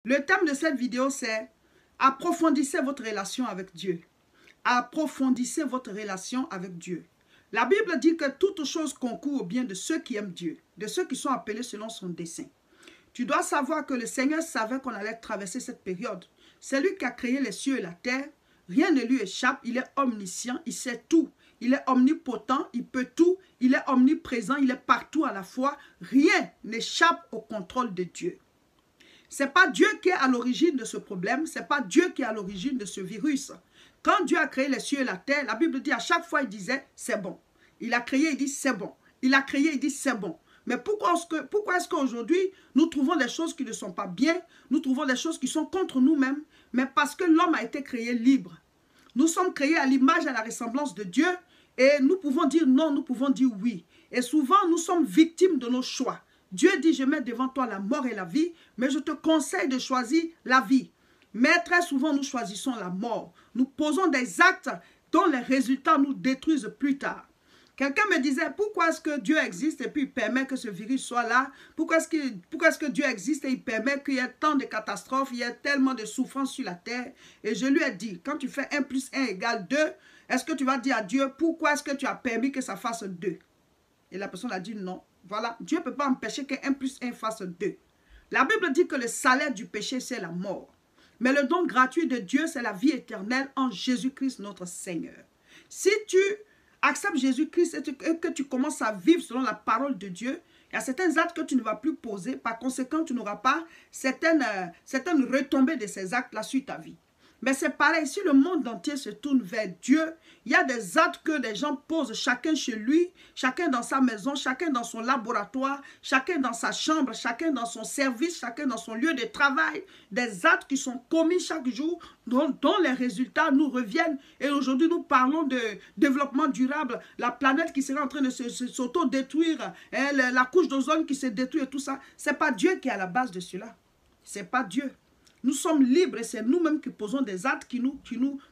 Le thème de cette vidéo, c'est approfondissez votre relation avec Dieu. Approfondissez votre relation avec Dieu. La Bible dit que toute chose concourt au bien de ceux qui aiment Dieu, de ceux qui sont appelés selon son dessein. Tu dois savoir que le Seigneur savait qu'on allait traverser cette période. C'est lui qui a créé les cieux et la terre. Rien ne lui échappe. Il est omniscient, il sait tout. Il est omnipotent, il peut tout. Il est omniprésent, il est partout à la fois. Rien n'échappe au contrôle de Dieu. Ce n'est pas Dieu qui est à l'origine de ce problème. Ce n'est pas Dieu qui est à l'origine de ce virus. Quand Dieu a créé les cieux et la terre, la Bible dit à chaque fois, il disait, c'est bon. Il a créé, il dit, c'est bon. Il a créé, il dit, c'est bon. Mais pourquoi est-ce qu'aujourd'hui, nous trouvons des choses qui ne sont pas bien, nous trouvons des choses qui sont contre nous-mêmes, mais parce que l'homme a été créé libre. Nous sommes créés à l'image et à la ressemblance de Dieu, et nous pouvons dire non, nous pouvons dire oui. Et souvent, nous sommes victimes de nos choix. Dieu dit, je mets devant toi la mort et la vie, mais je te conseille de choisir la vie. Mais très souvent, nous choisissons la mort. Nous posons des actes dont les résultats nous détruisent plus tard. Quelqu'un me disait, pourquoi est-ce que Dieu existe et puis il permet que ce virus soit là? Pourquoi est-ce que Dieu existe et il permet qu'il y ait tant de catastrophes, il y ait tellement de souffrances sur la terre? Et je lui ai dit, quand tu fais 1 plus 1 égale 2, est-ce que tu vas dire à Dieu, pourquoi est-ce que tu as permis que ça fasse 2? Et la personne a dit non. Voilà, Dieu ne peut pas empêcher que 1 plus 1 fasse 2. La Bible dit que le salaire du péché, c'est la mort. Mais le don gratuit de Dieu, c'est la vie éternelle en Jésus-Christ notre Seigneur. Si tu acceptes Jésus-Christ et que tu commences à vivre selon la parole de Dieu, il y a certains actes que tu ne vas plus poser. Par conséquent, tu n'auras pas certaines retombées de ces actes-là sur ta vie. Mais c'est pareil, si le monde entier se tourne vers Dieu, il y a des actes que les gens posent, chacun chez lui, chacun dans sa maison, chacun dans son laboratoire, chacun dans sa chambre, chacun dans son service, chacun dans son lieu de travail. Des actes qui sont commis chaque jour, dont les résultats nous reviennent. Et aujourd'hui, nous parlons de développement durable, la planète qui serait en train de s'auto-détruire, la couche d'ozone qui se détruit et tout ça. Ce n'est pas Dieu qui est à la base de cela. Ce n'est pas Dieu. Nous sommes libres et c'est nous-mêmes qui posons des actes qui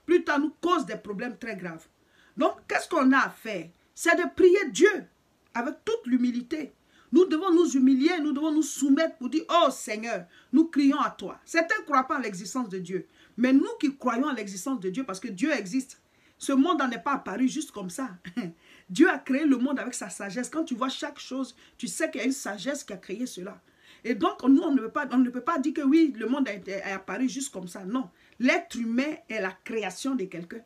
plus tard, nous causent des problèmes très graves. Donc, qu'est-ce qu'on a à faire? C'est de prier Dieu avec toute l'humilité. Nous devons nous humilier, nous devons nous soumettre pour dire, oh Seigneur, nous crions à toi. Certains ne croient pas en l'existence de Dieu. Mais nous qui croyons en l'existence de Dieu, parce que Dieu existe, ce monde n'en est pas apparu juste comme ça. Dieu a créé le monde avec sa sagesse. Quand tu vois chaque chose, tu sais qu'il y a une sagesse qui a créé cela. Et donc, nous, on ne peut pas dire que oui, le monde est apparu juste comme ça. Non, l'être humain est la création de quelqu'un.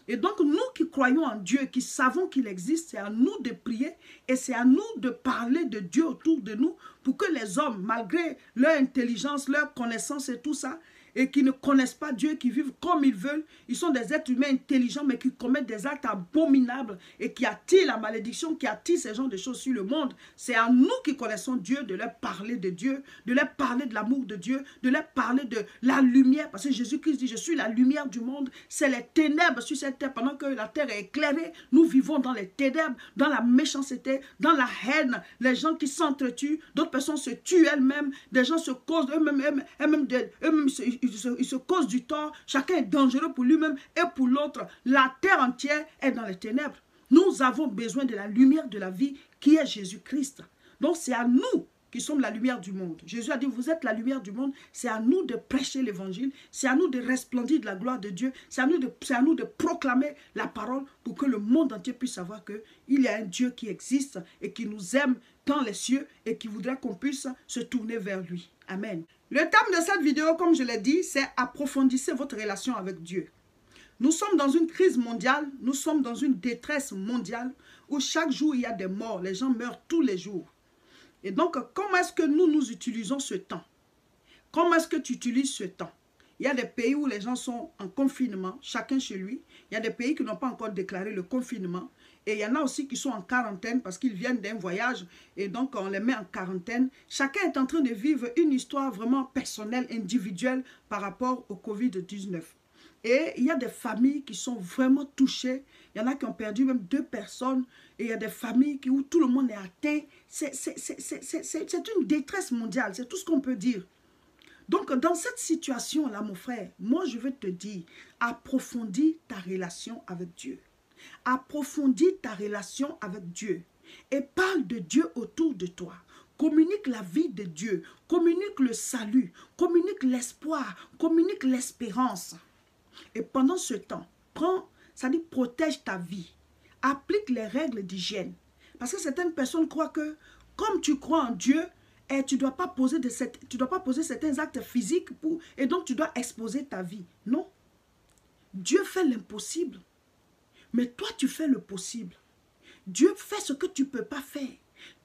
Et donc, nous qui croyons en Dieu, qui savons qu'il existe, c'est à nous de prier et c'est à nous de parler de Dieu autour de nous pour que les hommes, malgré leur intelligence, leur connaissance et tout ça, et qui ne connaissent pas Dieu, qui vivent comme ils veulent. Ils sont des êtres humains intelligents, mais qui commettent des actes abominables et qui attirent la malédiction, qui attirent ces genres de choses sur le monde. C'est à nous qui connaissons Dieu de leur parler de Dieu, de leur parler de l'amour de Dieu, de leur parler de la lumière. Parce que Jésus-Christ dit, je suis la lumière du monde. C'est les ténèbres sur cette terre. Pendant que la terre est éclairée, nous vivons dans les ténèbres, dans la méchanceté, dans la haine. Les gens qui s'entretuent, d'autres personnes se tuent elles-mêmes, des gens se causent eux-mêmes ils se causent du tort, chacun est dangereux pour lui-même et pour l'autre. La terre entière est dans les ténèbres. Nous avons besoin de la lumière de la vie qui est Jésus-Christ. Donc c'est à nous qui sommes la lumière du monde. Jésus a dit, vous êtes la lumière du monde. C'est à nous de prêcher l'évangile. C'est à nous de resplendir de la gloire de Dieu. C'est à nous de proclamer la parole pour que le monde entier puisse savoir qu'il y a un Dieu qui existe et qui nous aime dans les cieux et qui voudrait qu'on puisse se tourner vers lui. Amen. Le thème de cette vidéo, comme je l'ai dit, c'est approfondissez votre relation avec Dieu. Nous sommes dans une crise mondiale, nous sommes dans une détresse mondiale où chaque jour il y a des morts, les gens meurent tous les jours. Et donc, comment est-ce que nous utilisons ce temps? Comment est-ce que tu utilises ce temps? Il y a des pays où les gens sont en confinement, chacun chez lui. Il y a des pays qui n'ont pas encore déclaré le confinement. Et il y en a aussi qui sont en quarantaine parce qu'ils viennent d'un voyage et donc on les met en quarantaine. Chacun est en train de vivre une histoire vraiment personnelle, individuelle par rapport au Covid-19. Et il y a des familles qui sont vraiment touchées. Il y en a qui ont perdu même 2 personnes. Et il y a des familles où tout le monde est atteint. C'est une détresse mondiale. C'est tout ce qu'on peut dire. Donc, dans cette situation-là, mon frère, moi, je veux te dire, approfondis ta relation avec Dieu. Approfondis ta relation avec Dieu. Et parle de Dieu autour de toi. communique la vie de Dieu, communique le salut, communique l'espoir, communique l'espérance. Et pendant ce temps, ça dit protège ta vie, applique les règles d'hygiène. Parce que certaines personnes croient que comme tu crois en Dieu, tu ne dois pas poser certains actes physiques et donc tu dois exposer ta vie. Non. Dieu fait l'impossible. Mais toi, tu fais le possible. Dieu fait ce que tu ne peux pas faire.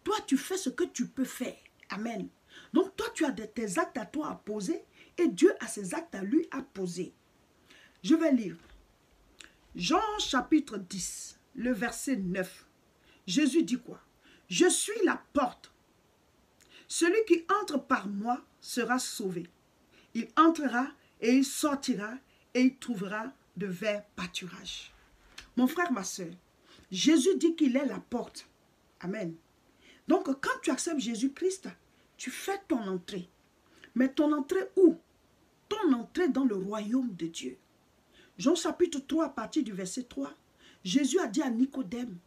Toi, tu fais ce que tu peux faire. Amen. Donc, toi, tu as tes actes à toi à poser et Dieu a ses actes à lui à poser. Je vais lire. Jean chapitre 10, le verset 9. Jésus dit quoi? Je suis la porte. Celui qui entre par moi sera sauvé. Il entrera et il sortira et il trouvera de verts pâturages. Mon frère, ma soeur, Jésus dit qu'il est la porte. Amen. Donc, quand tu acceptes Jésus-Christ, tu fais ton entrée. Mais ton entrée où? Ton entrée dans le royaume de Dieu. Jean chapitre 3, à partir du verset 3, Jésus a dit à Nicodème,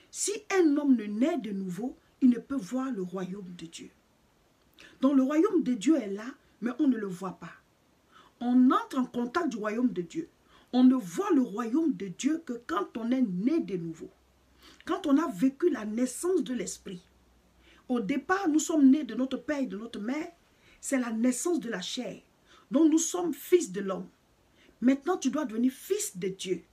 si un homme ne naît de nouveau, il ne peut voir le royaume de Dieu. Donc le royaume de Dieu est là, mais on ne le voit pas. On entre en contact du royaume de Dieu. On ne voit le royaume de Dieu que quand on est né de nouveau. Quand on a vécu la naissance de l'esprit. Au départ, nous sommes nés de notre père et de notre mère. C'est la naissance de la chair. Donc nous sommes fils de l'homme. Maintenant, tu dois devenir fils de Dieu.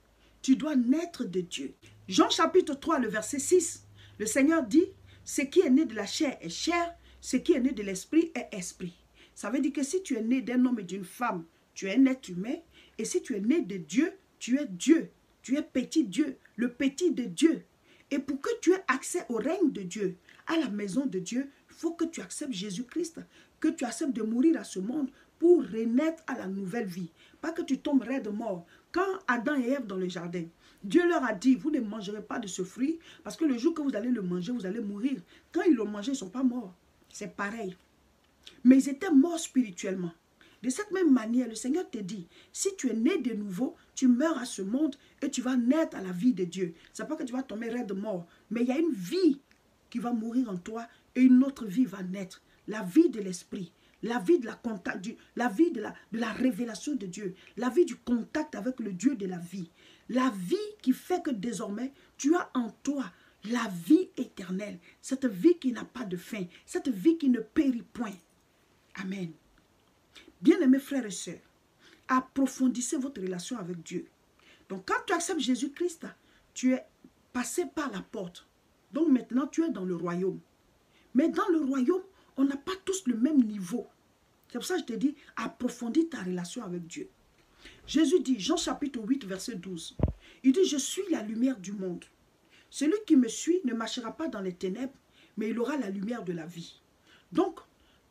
Tu dois naître de Dieu. Jean chapitre 3, le verset 6. Le Seigneur dit, ce qui est né de la chair est chair, ce qui est né de l'esprit est esprit. Ça veut dire que si tu es né d'un homme et d'une femme, tu es un être humain. Et si tu es né de Dieu, tu es Dieu. Tu es petit Dieu, le petit de Dieu. Et pour que tu aies accès au règne de Dieu, à la maison de Dieu, il faut que tu acceptes Jésus-Christ, que tu acceptes de mourir à ce monde pour renaître à la nouvelle vie. Pas que tu tombes raide mort. Quand Adam et Ève dans le jardin, Dieu leur a dit, vous ne mangerez pas de ce fruit, parce que le jour que vous allez le manger, vous allez mourir. Quand ils l'ont mangé, ils ne sont pas morts. C'est pareil. Mais ils étaient morts spirituellement. De cette même manière, le Seigneur te dit, si tu es né de nouveau, tu meurs à ce monde et tu vas naître à la vie de Dieu. Ce n'est pas que tu vas tomber raide mort, mais il y a une vie qui va mourir en toi et une autre vie va naître. La vie de l'esprit, la vie de la vie de la révélation de Dieu, la vie du contact avec le Dieu de la vie. La vie qui fait que désormais, tu as en toi la vie éternelle, cette vie qui n'a pas de fin, cette vie qui ne périt point. Amen. Bien-aimés frères et sœurs, approfondissez votre relation avec Dieu. Donc quand tu acceptes Jésus-Christ, tu es passé par la porte. Donc maintenant tu es dans le royaume. Mais dans le royaume, on n'a pas tous le même niveau. C'est pour ça que je te dis, approfondis ta relation avec Dieu. Jésus dit, Jean chapitre 8, verset 12, il dit, je suis la lumière du monde. Celui qui me suit ne marchera pas dans les ténèbres, mais il aura la lumière de la vie. Donc,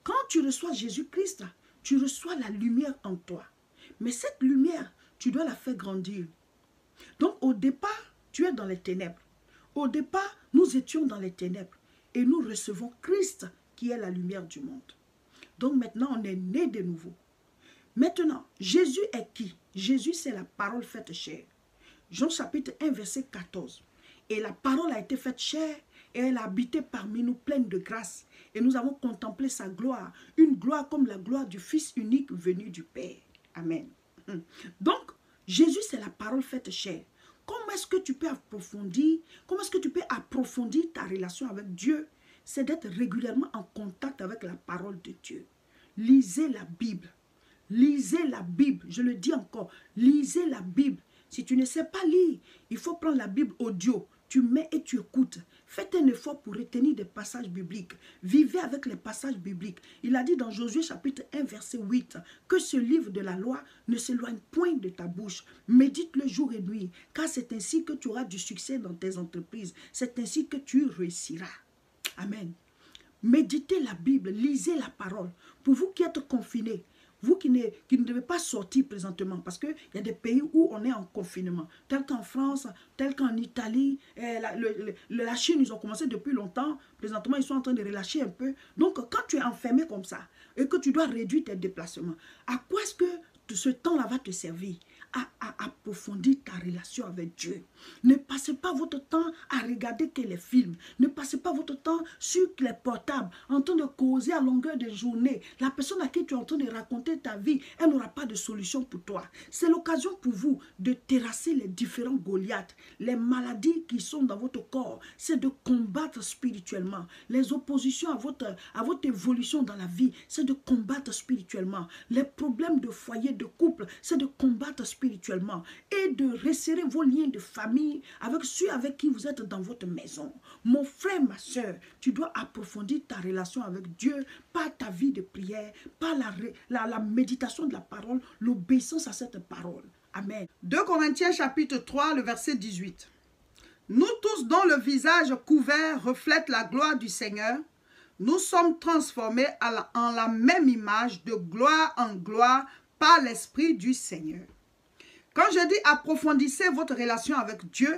quand tu reçois Jésus-Christ, tu reçois la lumière en toi. Mais cette lumière, tu dois la faire grandir. Donc, au départ, tu es dans les ténèbres. Au départ, nous étions dans les ténèbres. Et nous recevons Christ, qui est la lumière du monde. Donc maintenant, on est né de nouveau. Maintenant, Jésus est qui? Jésus, c'est la parole faite chair. Jean chapitre 1, verset 14. Et la parole a été faite chair et elle a habité parmi nous pleine de grâce. Et nous avons contemplé sa gloire, une gloire comme la gloire du Fils unique venu du Père. Amen. Donc, Jésus, c'est la parole faite chair. Comment est-ce que tu peux approfondir, ta relation avec Dieu? C'est d'être régulièrement en contact avec la parole de Dieu. Lisez la Bible. Lisez la Bible. Je le dis encore, lisez la Bible. Si tu ne sais pas lire, il faut prendre la Bible audio. Tu mets et tu écoutes. Faites un effort pour retenir des passages bibliques. Vivez avec les passages bibliques. Il a dit dans Josué chapitre 1 verset 8 que ce livre de la loi ne s'éloigne point de ta bouche. Médite-le jour et nuit, car c'est ainsi que tu auras du succès dans tes entreprises. C'est ainsi que tu réussiras. Amen. Méditez la Bible, lisez la parole. Pour vous qui êtes confinés, vous qui ne devez pas sortir présentement, parce qu'il y a des pays où on est en confinement, tel qu'en France, tel qu'en Italie, la Chine, ils ont commencé depuis longtemps, présentement ils sont en train de relâcher un peu. Donc quand tu es enfermé comme ça, et que tu dois réduire tes déplacements, à quoi est-ce que ce temps-là va te servir? à approfondir ta relation avec Dieu. Ne passez pas votre temps à regarder que les films. Ne passez pas votre temps sur les portables, en train de causer à longueur de journée. La personne à qui tu es en train de raconter ta vie, elle n'aura pas de solution pour toi. C'est l'occasion pour vous de terrasser les différents Goliaths, les maladies qui sont dans votre corps. C'est de combattre spirituellement. Les oppositions à votre évolution dans la vie, c'est de combattre spirituellement. Les problèmes de foyer, de couple, c'est de combattre spirituellement. Et de resserrer vos liens de famille avec ceux avec qui vous êtes dans votre maison. Mon frère, ma soeur, tu dois approfondir ta relation avec Dieu par ta vie de prière, par la méditation de la parole, l'obéissance à cette parole. Amen. 2 Corinthiens chapitre 3, le verset 18. Nous tous dont le visage couvert reflète la gloire du Seigneur, nous sommes transformés en la même image de gloire en gloire par l'Esprit du Seigneur. Quand je dis approfondissez votre relation avec Dieu,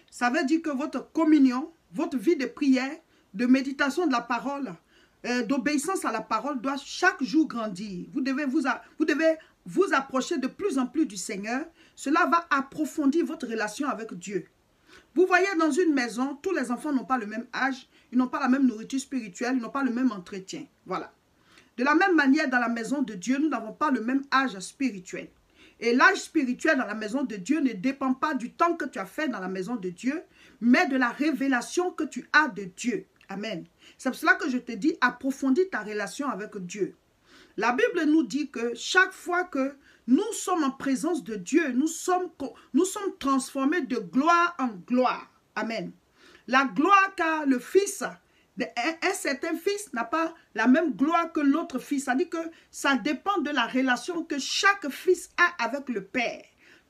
ça veut dire que votre communion, votre vie de prière, de méditation de la parole, d'obéissance à la parole doit chaque jour grandir. Vous devez vous approcher de plus en plus du Seigneur. Cela va approfondir votre relation avec Dieu. Vous voyez, dans une maison, tous les enfants n'ont pas le même âge, ils n'ont pas la même nourriture spirituelle, ils n'ont pas le même entretien. Voilà. De la même manière, dans la maison de Dieu, nous n'avons pas le même âge spirituel. Et l'âge spirituel dans la maison de Dieu ne dépend pas du temps que tu as fait dans la maison de Dieu, mais de la révélation que tu as de Dieu. Amen. C'est pour cela que je te dis, approfondis ta relation avec Dieu. La Bible nous dit que chaque fois que nous sommes en présence de Dieu, nous sommes transformés de gloire en gloire. Amen. La gloire qu'a le Fils, un certain fils n'a pas la même gloire que l'autre fils. Ça dit que ça dépend de la relation que chaque fils a avec le Père.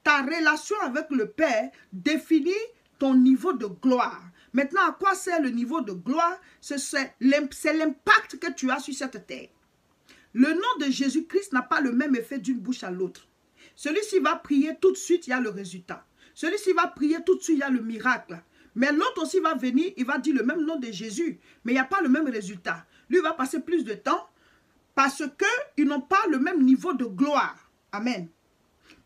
Ta relation avec le Père définit ton niveau de gloire. Maintenant, à quoi sert le niveau de gloire? C'est l'impact que tu as sur cette terre. Le nom de Jésus-Christ n'a pas le même effet d'une bouche à l'autre. Celui-ci va prier tout de suite, il y a le résultat. Celui-ci va prier tout de suite, il y a le miracle. Mais l'autre aussi va venir, il va dire le même nom de Jésus, mais il n'y a pas le même résultat. Lui va passer plus de temps parce qu'ils n'ont pas le même niveau de gloire. Amen.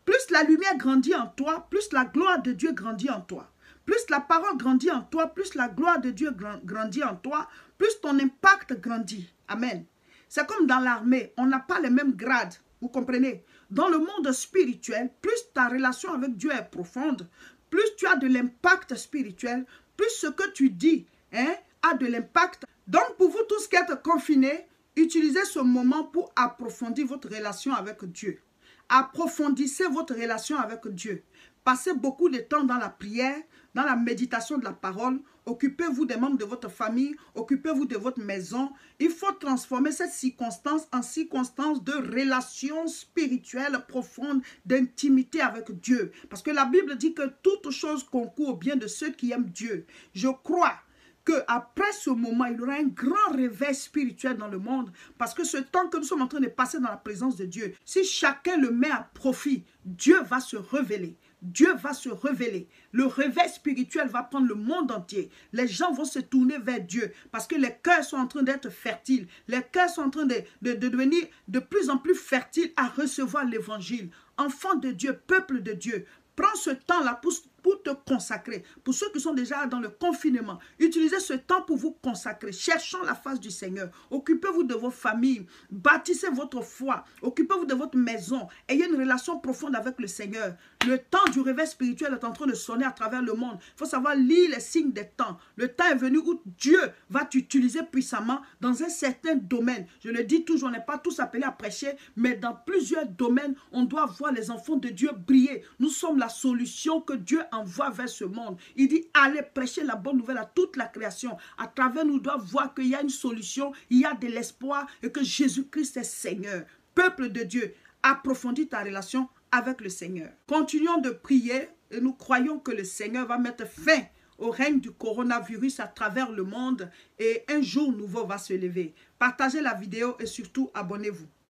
Plus la lumière grandit en toi, plus la gloire de Dieu grandit en toi. Plus la parole grandit en toi, plus la gloire de Dieu grandit en toi, plus ton impact grandit. Amen. C'est comme dans l'armée, on n'a pas les mêmes grades, vous comprenez? Dans le monde spirituel, plus ta relation avec Dieu est profonde, plus tu as de l'impact spirituel, plus ce que tu dis a de l'impact. Donc pour vous tous qui êtes confinés, utilisez ce moment pour approfondir votre relation avec Dieu. Approfondissez votre relation avec Dieu. Passez beaucoup de temps dans la prière, dans la méditation de la parole. Occupez-vous des membres de votre famille, occupez-vous de votre maison. Il faut transformer cette circonstance en circonstance de relation spirituelle profonde, d'intimité avec Dieu. Parce que la Bible dit que toute chose concourt au bien de ceux qui aiment Dieu. Je crois qu'après ce moment, il y aura un grand réveil spirituel dans le monde. Parce que ce temps que nous sommes en train de passer dans la présence de Dieu, si chacun le met à profit, Dieu va se révéler. Dieu va se révéler. Le réveil spirituel va prendre le monde entier. Les gens vont se tourner vers Dieu parce que les cœurs sont en train d'être fertiles. Les cœurs sont en train de devenir de plus en plus fertiles à recevoir l'évangile. Enfants de Dieu, peuple de Dieu, prends ce temps-là pour te consacrer. Pour ceux qui sont déjà dans le confinement, utilisez ce temps pour vous consacrer. Cherchons la face du Seigneur. Occupez-vous de vos familles. Bâtissez votre foi. Occupez-vous de votre maison. Ayez une relation profonde avec le Seigneur. Le temps du réveil spirituel est en train de sonner à travers le monde. Il faut savoir lire les signes des temps. Le temps est venu où Dieu va t'utiliser puissamment dans un certain domaine. Je le dis toujours, on n'est pas tous appelés à prêcher, mais dans plusieurs domaines, on doit voir les enfants de Dieu briller. Nous sommes la solution que Dieu envoie vers ce monde. Il dit, allez prêcher la bonne nouvelle à toute la création. À travers nous, doit voir qu'il y a une solution, il y a de l'espoir et que Jésus-Christ est Seigneur. Peuple de Dieu, approfondis ta relation avec le Seigneur. Continuons de prier et nous croyons que le Seigneur va mettre fin au règne du coronavirus à travers le monde et un jour nouveau va se lever. Partagez la vidéo et surtout abonnez-vous.